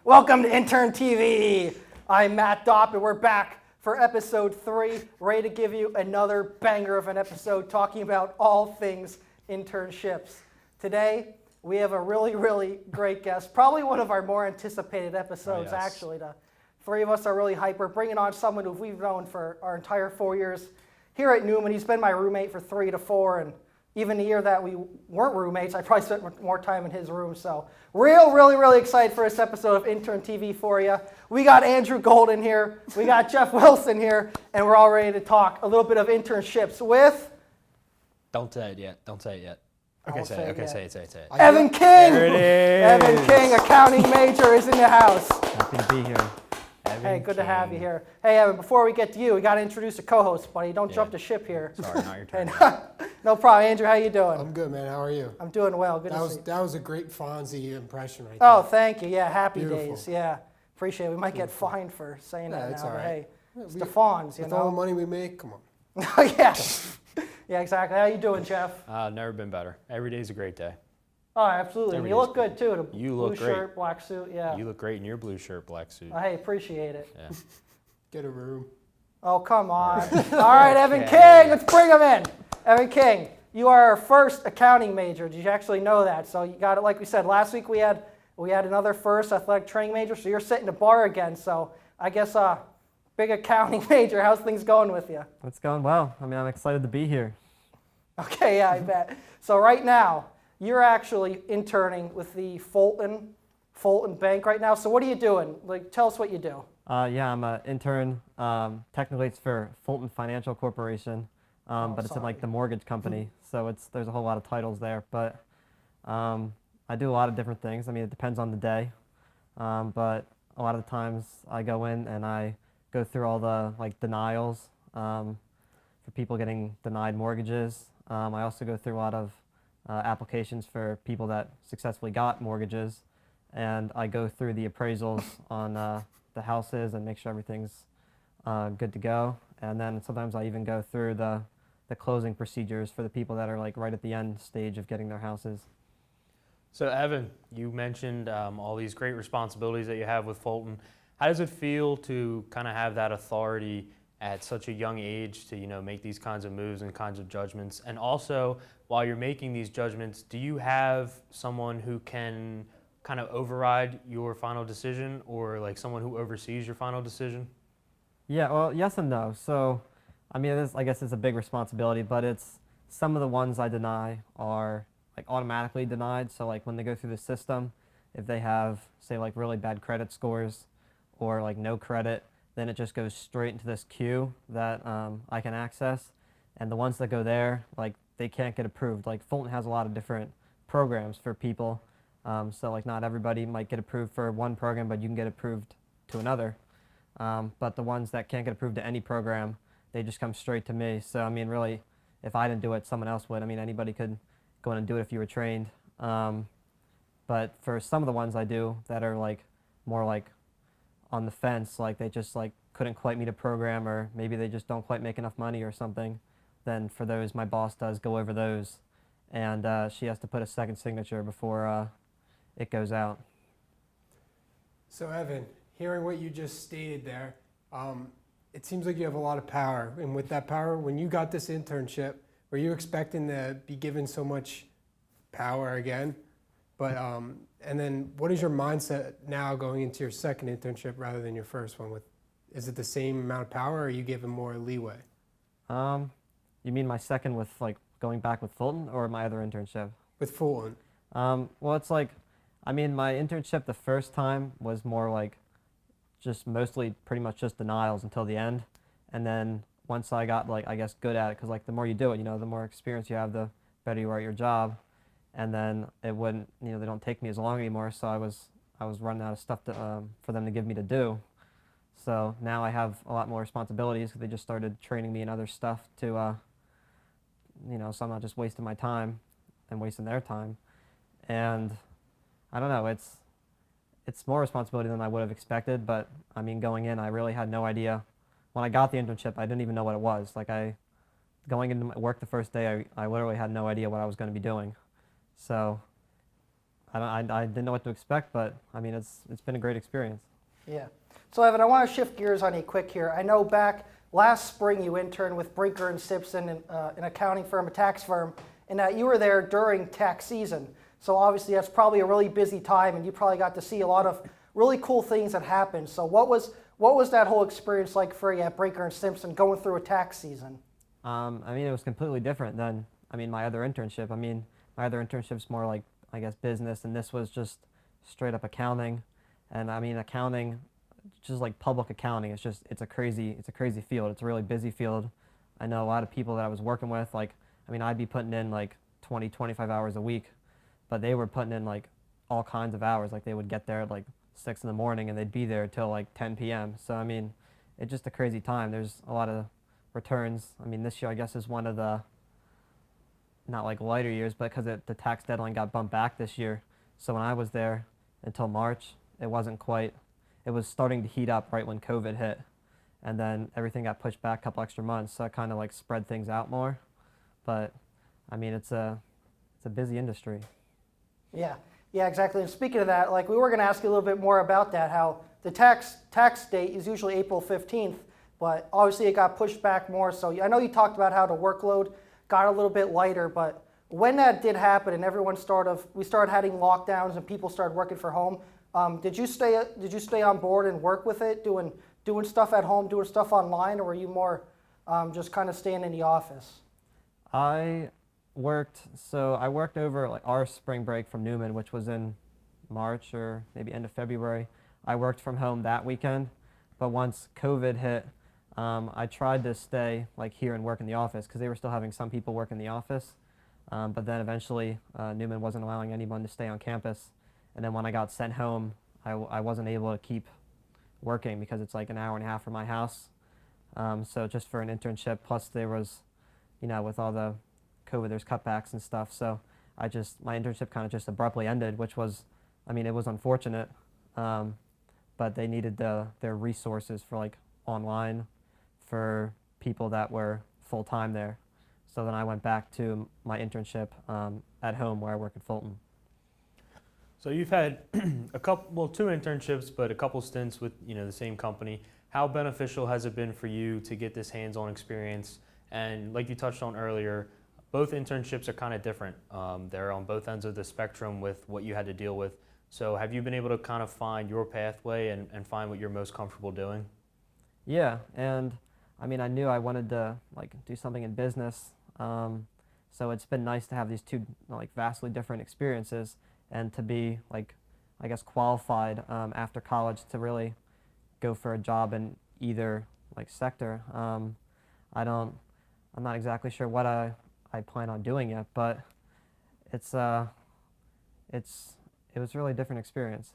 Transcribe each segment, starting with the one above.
Welcome to Intern TV. I'm Matt Dopp, and we're back for episode 3, ready to give you another banger of an episode talking about all things internships. Today, we have a really great guest, probably one of our more anticipated episodes, actually. The three of us are really hyped. We're bringing on someone who we've known for our entire 4 years here at Newman. He's been my roommate for 3 to 4, and even the year that we weren't roommates, I probably spent more time in his room. So really excited for this episode of Intern TV for you. We got Andrew Golden here, we got Jeff Wilson here, and we're all ready to talk a little bit of internships with... Don't say it yet. Okay, say it. Evan King! There it is. Evan King, accounting major, is in the house. Happy to be here. Hey, good to have you here. Hey, Evan, before we get to you, we got to introduce a co-host, buddy. Don't jump the ship here. Sorry, not your turn. No problem. Andrew, how you doing? I'm good, man. How are you? I'm doing well. Good to see you. That was a great Fonzie impression right Oh, there. thank you. Yeah, happy Beautiful. days. Yeah, appreciate it. We might get fined for saying that it's now, all but right. hey, it's the Fonz, you With all the know? money we make, come on. Yeah. Yeah, exactly. How you doing, Jeff? Never been better. Every day's a great day. Oh, absolutely. And you look good, too. The You blue look great. shirt, black suit, yeah. You look great in your blue shirt, black suit. Hey, appreciate it. Yeah. Get a room. Oh, come on. All right, Evan King, let's bring him in. Evan King, you are our first accounting major. Did you actually know that? So you got it, like we said, last week we had another first athletic training major, so you're setting the bar again. So I guess big accounting major. How's things going with you? It's going well. I mean, I'm excited to be here. Okay, yeah, I bet. So right now, you're actually interning with the Fulton Bank right now. So what are you doing? Like, tell us what you do. Yeah, I'm an intern. Technically, it's for Fulton Financial Corporation, but it's in like the mortgage company. So there's a whole lot of titles there. But I do a lot of different things. I mean, it depends on the day. But a lot of the times I go in and I go through all the like denials for people getting denied mortgages. I also go through a lot of applications for people that successfully got mortgages, and I go through the appraisals on the houses and make sure everything's good to go. And then sometimes I even go through the closing procedures for the people that are like right at the end stage of getting their houses. So Evan, you mentioned all these great responsibilities that you have with Fulton. How does it feel to kind of have that authority at such a young age to, make these kinds of moves and kinds of judgments? And also, while you're making these judgments, do you have someone who can kind of override your final decision, or like someone who oversees your final decision? Yeah, well, yes and no. So, I mean, I guess it's a big responsibility, but it's some of the ones I deny are like automatically denied. So like when they go through the system, if they have, say, like really bad credit scores or like no credit, then it just goes straight into this queue that I can access. And the ones that go there, like they can't get approved. Like Fulton has a lot of different programs for people. So like not everybody might get approved for one program, but you can get approved to another. But the ones that can't get approved to any program, they just come straight to me. So I mean, really, if I didn't do it, someone else would. I mean, anybody could go in and do it if you were trained. But for some of the ones I do that are like more like on the fence, like they just like couldn't quite meet a program, or maybe they just don't quite make enough money or something, then for those, my boss does go over those, and she has to put a second signature before it goes out. So Evan, hearing what you just stated there, it seems like you have a lot of power. And with that power, when you got this internship, were you expecting to be given so much power again? But and then what is your mindset now going into your second internship rather than your first one? Is it the same amount of power, or are you given more leeway? You mean my second with like going back with Fulton, or my other internship? With Fulton. Well, it's like, I mean, my internship the first time was more like just mostly pretty much just denials until the end. And then once I got like, I guess, good at it, because like the more you do it, the more experience you have, the better you are at your job. And then it wouldn't, they don't take me as long anymore, so I was running out of stuff for them to give me to do. So now I have a lot more responsibilities because they just started training me in other stuff to, so I'm not just wasting my time and wasting their time. And I don't know, it's more responsibility than I would have expected, but I mean, going in, I really had no idea. When I got the internship, I didn't even know what it was. Like going into my work the first day, I literally had no idea what I was going to be doing. So I didn't know what to expect, but I mean, it's been a great experience. Yeah. So Evan, I want to shift gears on you quick here. I know back last spring you interned with Brinker and Simpson, an accounting firm, a tax firm, and that you were there during tax season. So obviously that's probably a really busy time, and you probably got to see a lot of really cool things that happened. So what was that whole experience like for you at Brinker and Simpson going through a tax season? I mean, it was completely different than my other internship. I mean, my other internship's more like, I guess, business, and this was just straight up accounting. And I mean, accounting, just like public accounting, it's a crazy field. It's a really busy field. I know a lot of people that I was working with, like, I mean, I'd be putting in like 20, 25 hours a week, but they were putting in like all kinds of hours. Like they would get there at like 6 in the morning and they'd be there till like 10 p.m. So I mean, it's just a crazy time. There's a lot of returns. I mean, this year I guess is one of the, not like lighter years, but because the tax deadline got bumped back this year. So when I was there until March, it wasn't quite, it was starting to heat up right when COVID hit. And then everything got pushed back a couple extra months. So it kind of like spread things out more. But I mean, it's a busy industry. Yeah, exactly. And speaking of that, like we were going to ask you a little bit more about that, how the tax date is usually April 15th, but obviously it got pushed back more. So I know you talked about how the workload got a little bit lighter, but when that did happen and we started having lockdowns and people started working from home, did you stay on board and work with it, doing stuff at home, doing stuff online, or were you more just kind of staying in the office? I worked over like our spring break from Newman, which was in March or maybe end of February. I worked from home that weekend, but once COVID hit, I tried to stay like here and work in the office because they were still having some people work in the office. But then eventually Newman wasn't allowing anyone to stay on campus. And then when I got sent home, I wasn't able to keep working because it's like an hour and a half from my house. So just for an internship, plus there was, with all the COVID, there's cutbacks and stuff. So my internship kind of just abruptly ended, which was, I mean, it was unfortunate. But they needed their resources for like online for people that were full-time there. So then I went back to my internship at home where I work at Fulton. So you've had two internships, but a couple stints with the same company. How beneficial has it been for you to get this hands-on experience? And like you touched on earlier, both internships are kind of different. They're on both ends of the spectrum with what you had to deal with. So have you been able to kind of find your pathway and find what you're most comfortable doing? Yeah, and I mean, I knew I wanted to like do something in business. So it's been nice to have these two like vastly different experiences and to be like, I guess, qualified after college to really go for a job in either like sector. I'm not exactly sure what I plan on doing yet, but it was really a different experience.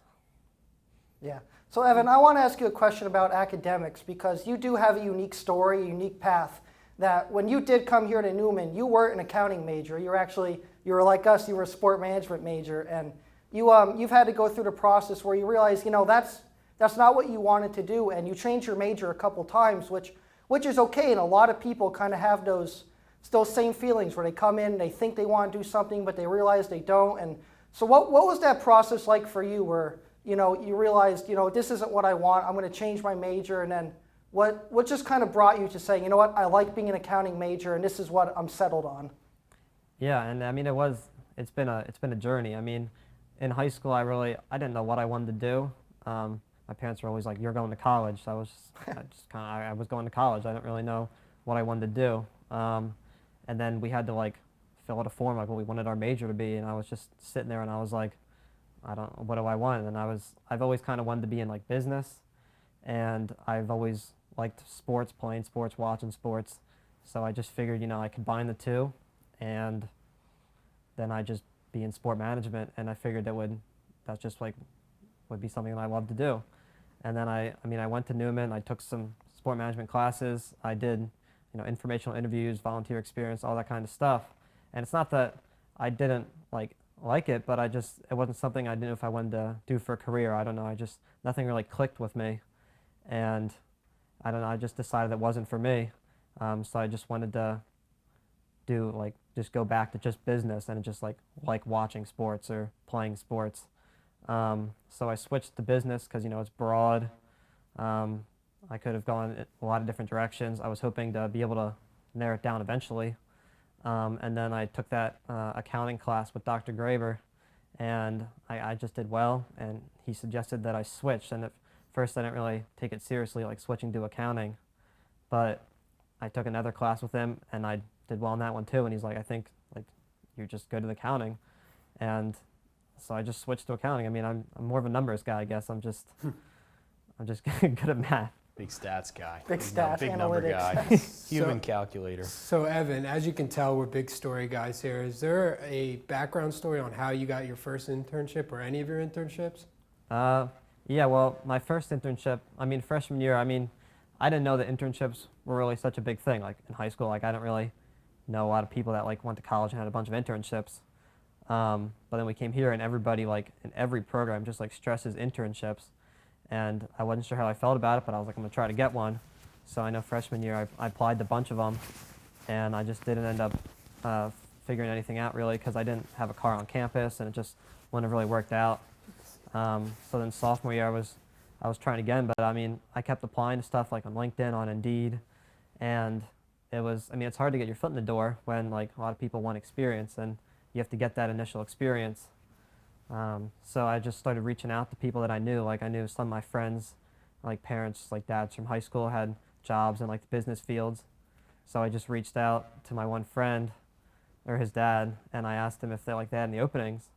Yeah. So Evan, I want to ask you a question about academics because you do have a unique story, a unique path. That when you did come here to Newman, you weren't an accounting major. You were like us. You were a sport management major, and you've had to go through the process where you realize that's not what you wanted to do, and you changed your major a couple times, which is okay. And a lot of people kind of have those same feelings where they come in, they think they want to do something, but they realize they don't. And so what was that process like for you, where you realized this isn't what I want. I'm going to change my major, and then what just kind of brought you to saying, you know what, I like being an accounting major, and this is what I'm settled on? Yeah, and I mean it's been a journey. I mean, in high school I didn't know what I wanted to do. My parents were always like, "You're going to college." So I was going to college. I didn't really know what I wanted to do. And then we had to like fill out a form like what we wanted our major to be, and I was just sitting there and I was like, what do I want? And I've always kind of wanted to be in like business, and I've always liked sports, playing sports, watching sports. So I just figured, I combine the two, and then I just be in sport management, and I figured would be something that I love to do. And then I went to Newman, I took some sport management classes, I did, informational interviews, volunteer experience, all that kind of stuff. And it's not that I didn't like it, but it wasn't something I didn't know if I wanted to do for a career. I don't know, nothing really clicked with me. And I don't know, I just decided it wasn't for me. So I just wanted to do just go back to just business and just like watching sports or playing sports. So I switched to business because, you know, it's broad. I could have gone in a lot of different directions. I was hoping to be able to narrow it down eventually. And then I took that accounting class with Dr. Graber, and I just did well, and he suggested that I switch. And at first I didn't really take it seriously, like switching to accounting, but I took another class with him, and I did well in that one too. And he's like, I think like you just go to the accounting. And so I just switched to accounting. I mean, I'm more of a numbers guy, I guess. I'm just good at math. Big stats guy. Big stats, Big number analytics. guy. Human calculator. So Evan, as you can tell, we're big story guys here. Is there a background story on how you got your first internship or any of your internships? Yeah, well, my first internship, I mean, freshman year, I mean, I didn't know that internships were really such a big thing. Like in high school, like I didn't really know a lot of people that like went to college and had a bunch of internships. But then we came here, and everybody like in every program just like stresses internships. And I wasn't sure how I felt about it, but I was like, I'm gonna try to get one. So I know freshman year I applied to a bunch of them, and I just didn't end up figuring anything out really because I didn't have a car on campus, and it just wouldn't have really worked out. So then sophomore year I was trying again, but I mean I kept applying to stuff like on LinkedIn, on Indeed, and it's hard to get your foot in the door when like a lot of people want experience, and you have to get that initial experience. So I just started reaching out to people that I knew. Like I knew some of my friends, like parents, like dads from high school had jobs in like the business fields. So I just reached out to my one friend, or his dad, and I asked him if they had any openings,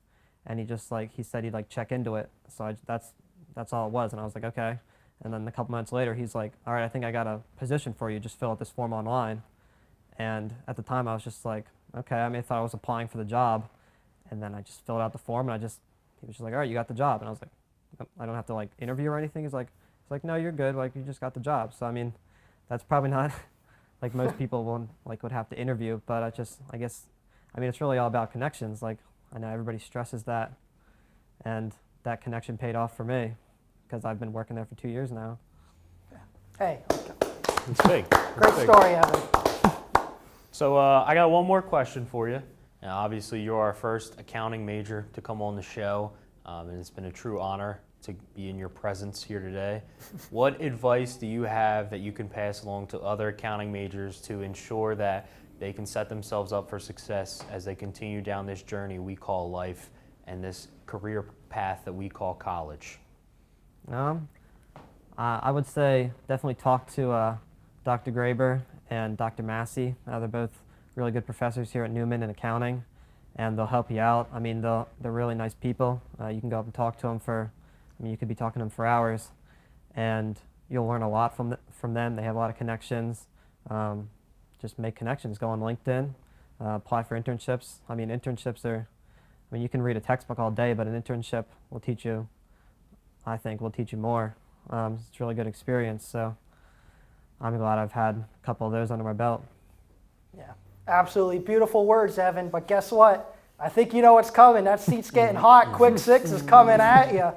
and he said he'd like check into it. So that's all it was, and I was like, okay. And then a couple months later, he's like, all right, I think I got a position for you. Just fill out this form online. And at the time, I was just like, okay. I thought I was applying for the job. And then I just filled out the form, and he was just like, all right, you got the job. And I was like, I don't have to like interview or anything. He's like, no, you're good. Like you just got the job. So I mean, that's probably not like most people would have to interview, but I guess it's really all about connections. Like I know everybody stresses that, and that connection paid off for me because I've been working there for 2 years now. Hey, It's big. great story, Evan. So I got one more question for you. Now, obviously, you're our first accounting major to come on the show, and it's been a true honor to be in your presence here today. What advice do you have that you can pass along to other accounting majors to ensure that they can set themselves up for success as they continue down this journey we call life and this career path that we call college? I would say definitely talk to Dr. Graber and Dr. Massey. They're both really good professors here at Newman in accounting, and they'll help you out. I mean, they're really nice people. You can go up and talk to them you could be talking to them for hours, and you'll learn a lot from them. They have a lot of connections. Just make connections. Go on LinkedIn, apply for internships. I mean, internships you can read a textbook all day, but an internship will teach you, I think, more. It's a really good experience, so I'm glad I've had a couple of those under my belt. Yeah, absolutely beautiful words, Evan. But guess what? I think you know what's coming. That seat's getting hot. Quick Six is coming at you.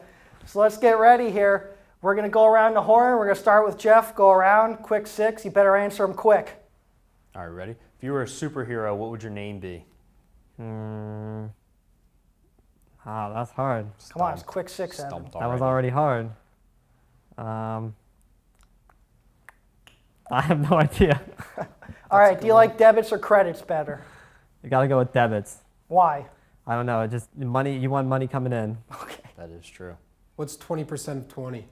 So let's get ready here. We're going to go around the horn. We're going to start with Jeff. Go around. Quick Six. You better answer them quick. All right, ready? If you were a superhero, what would your name be? That's hard. Come on, it's Quick Six, Evan. Stumped That was already hard. I have no idea. All right, do you like debits or credits better? You got to go with debits. Why? I don't know. Just money. You want money coming in. Okay. That is true. What's 20% of 20?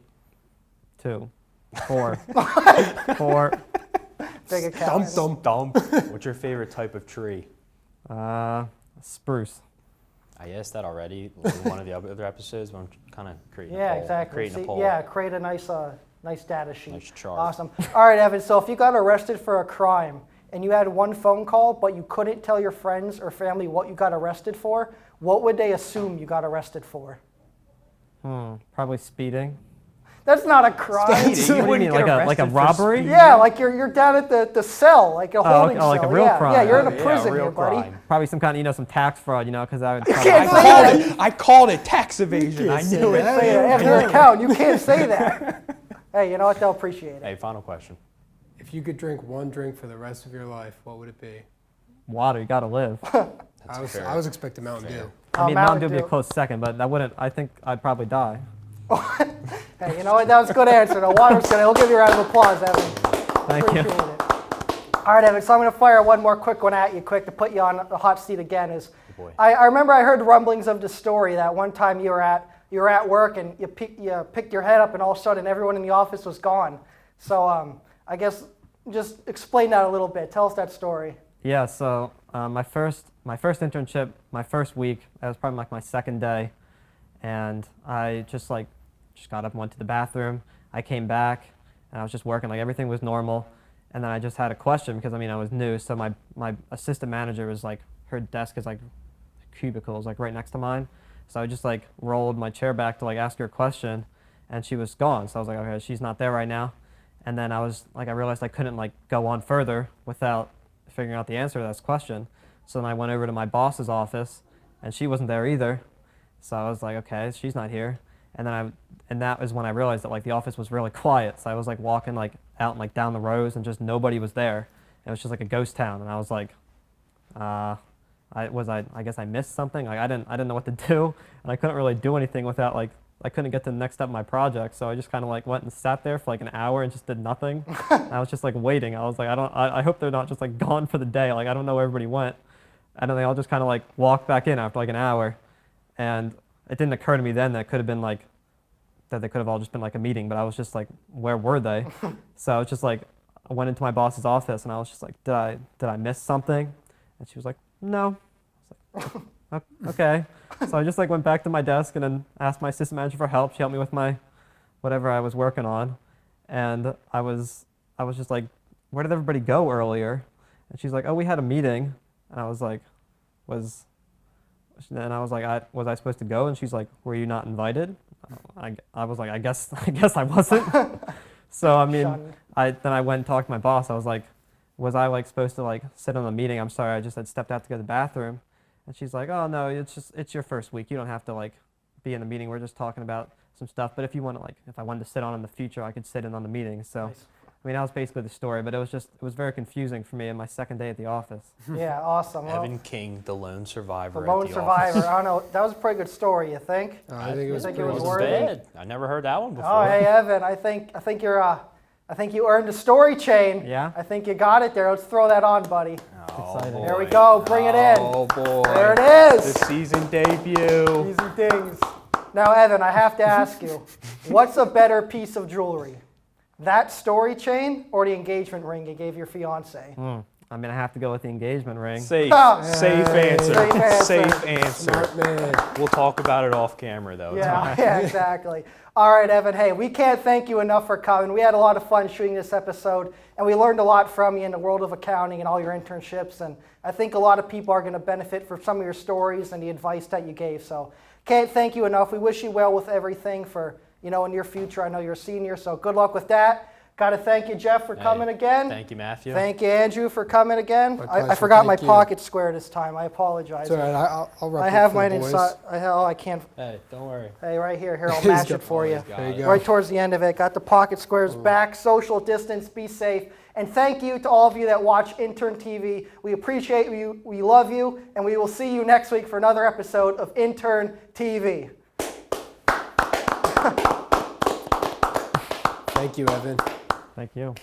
2, 4, 4. Big account. Dump. What's your favorite type of tree? Spruce. I asked that already in one of the other episodes, but I'm kind of creating a Yeah, poll. exactly. Creating a poll. Yeah, create a nice data sheet. Nice chart. Awesome. All right, Evan. So if you got arrested for a crime and you had one phone call, but you couldn't tell your friends or family what you got arrested for, what would they assume you got arrested for? Probably speeding. That's not a crime. What do you mean, like a robbery? Yeah, like you're down at the cell, like a holding cell. like a real yeah. crime. Yeah, you're in Yeah, a prison real here, buddy. crime. Probably some kind of, some tax fraud, because I would. can't say that. I called it tax evasion. I knew it. Say that. After your account, you can't say that. Hey, you know what? They'll appreciate it. Hey, final question. If you could drink one drink for the rest of your life, what would it be? water. You got to live. I was expecting Mountain Dew. I mean, Mountain Mountain Dew would be a Dew. close second, but that wouldn't. I think I'd probably die. Hey, you know what? That was a good answer. The water's good. We'll give you a round of applause, Evan. Thank you. Appreciate it. All right, Evan, so I'm going to fire one more quick one at you, quick, to put you on the hot seat again. boy. I remember I heard rumblings of the story that one time you were at work and you picked your head up and all of a sudden everyone in the office was gone. So I guess just explain that a little bit. Tell us that story. Yeah. So my first internship, my first week, that was probably like my second day, and I just got up and went to the bathroom. I came back and I was just working, like everything was normal. And then I just had a question because I was new. So my assistant manager was like, her desk is like cubicles, like right next to mine. So I just like rolled my chair back to like ask her a question, and she was gone. So I was like, okay, she's not there right now. And then I realized I couldn't like go on further without figuring out the answer to this question. So then I went over to my boss's office, and she wasn't there either. So I was like, okay, she's not here. And that was when I realized that like the office was really quiet. So I was like walking like out and like down the rows, and just nobody was there. It was just like a ghost town, and I was like, I guess I missed something. Like I didn't know what to do, and I couldn't really do anything without like I couldn't get to the next step of my project. So I just kind of like went and sat there for like an hour and just did nothing. And I was just like waiting. I was like, I hope they're not just like gone for the day. Like I don't know where everybody went. And then they all just kind of like walked back in after like an hour, and it didn't occur to me then that it could have been like that they could have all just been like a meeting. But I was just like, where were they? So I was just like, I went into my boss's office and I was just like, did I miss something? And she was like, no. I was like, okay. So I just like went back to my desk and then asked my assistant manager for help. She helped me with my whatever I was working on, and I was just like, where did everybody go earlier? And she's like, oh, we had a meeting. And I was like, was I supposed to go? And she's like, were you not invited? I was like, I guess I wasn't. So then I went and talked to my boss. I was like, was I like supposed to like sit on the meeting? I'm sorry, I just had stepped out to go to the bathroom. And she's like, oh no, it's your first week. You don't have to like be in the meeting. We're just talking about some stuff. But if you want to if I wanted to sit on in the future, I could sit in on the meeting. So. Nice. That was basically the story, but it was very confusing for me in my second day at the office. Yeah, awesome. Well, Evan King, the lone survivor. the lone at the survivor. Office. I don't know. That was a pretty good story, you think? I think it was think it pretty was good. worthy? Bad. I never heard that one before. Oh, hey Evan, I think you earned a story chain. Yeah? I think you got it there. Let's throw that on, buddy. Oh, exciting. boy. There we go. Bring it in. Oh boy. There it The is. season debut. Easy things. Now, Evan, I have to ask you, what's a better piece of jewelry? That story chain or the engagement ring you gave your fiance? I have to go with the engagement ring. Safe. Ah. Safe answer. Safe answer. Safe answer. Smart man. We'll talk about it off camera though. It's Yeah, fine. yeah, exactly. All right, Evan. Hey, we can't thank you enough for coming. We had a lot of fun shooting this episode, and we learned a lot from you in the world of accounting and all your internships. And I think a lot of people are going to benefit from some of your stories and the advice that you gave. So can't thank you enough. We wish you well with everything for in your future. I know you're a senior, so good luck with that. Got to thank you, Jeff, for coming again. Thank you, Matthew. Thank you, Andrew, for coming again. My I pleasure. forgot my Thank you. pocket square this time. I apologize. It's all right. I'll rep I it have for the mine boys. inside. I can't. Hey, don't worry. Hey, right here. Here, I'll match it for you. Always got There you it. go. Right towards the end of it. Got the pocket squares back. Social distance. Be safe. And thank you to all of you that watch Intern TV. We appreciate you. We love you. And we will see you next week for another episode of Intern TV. Thank you, Evan. Thank you.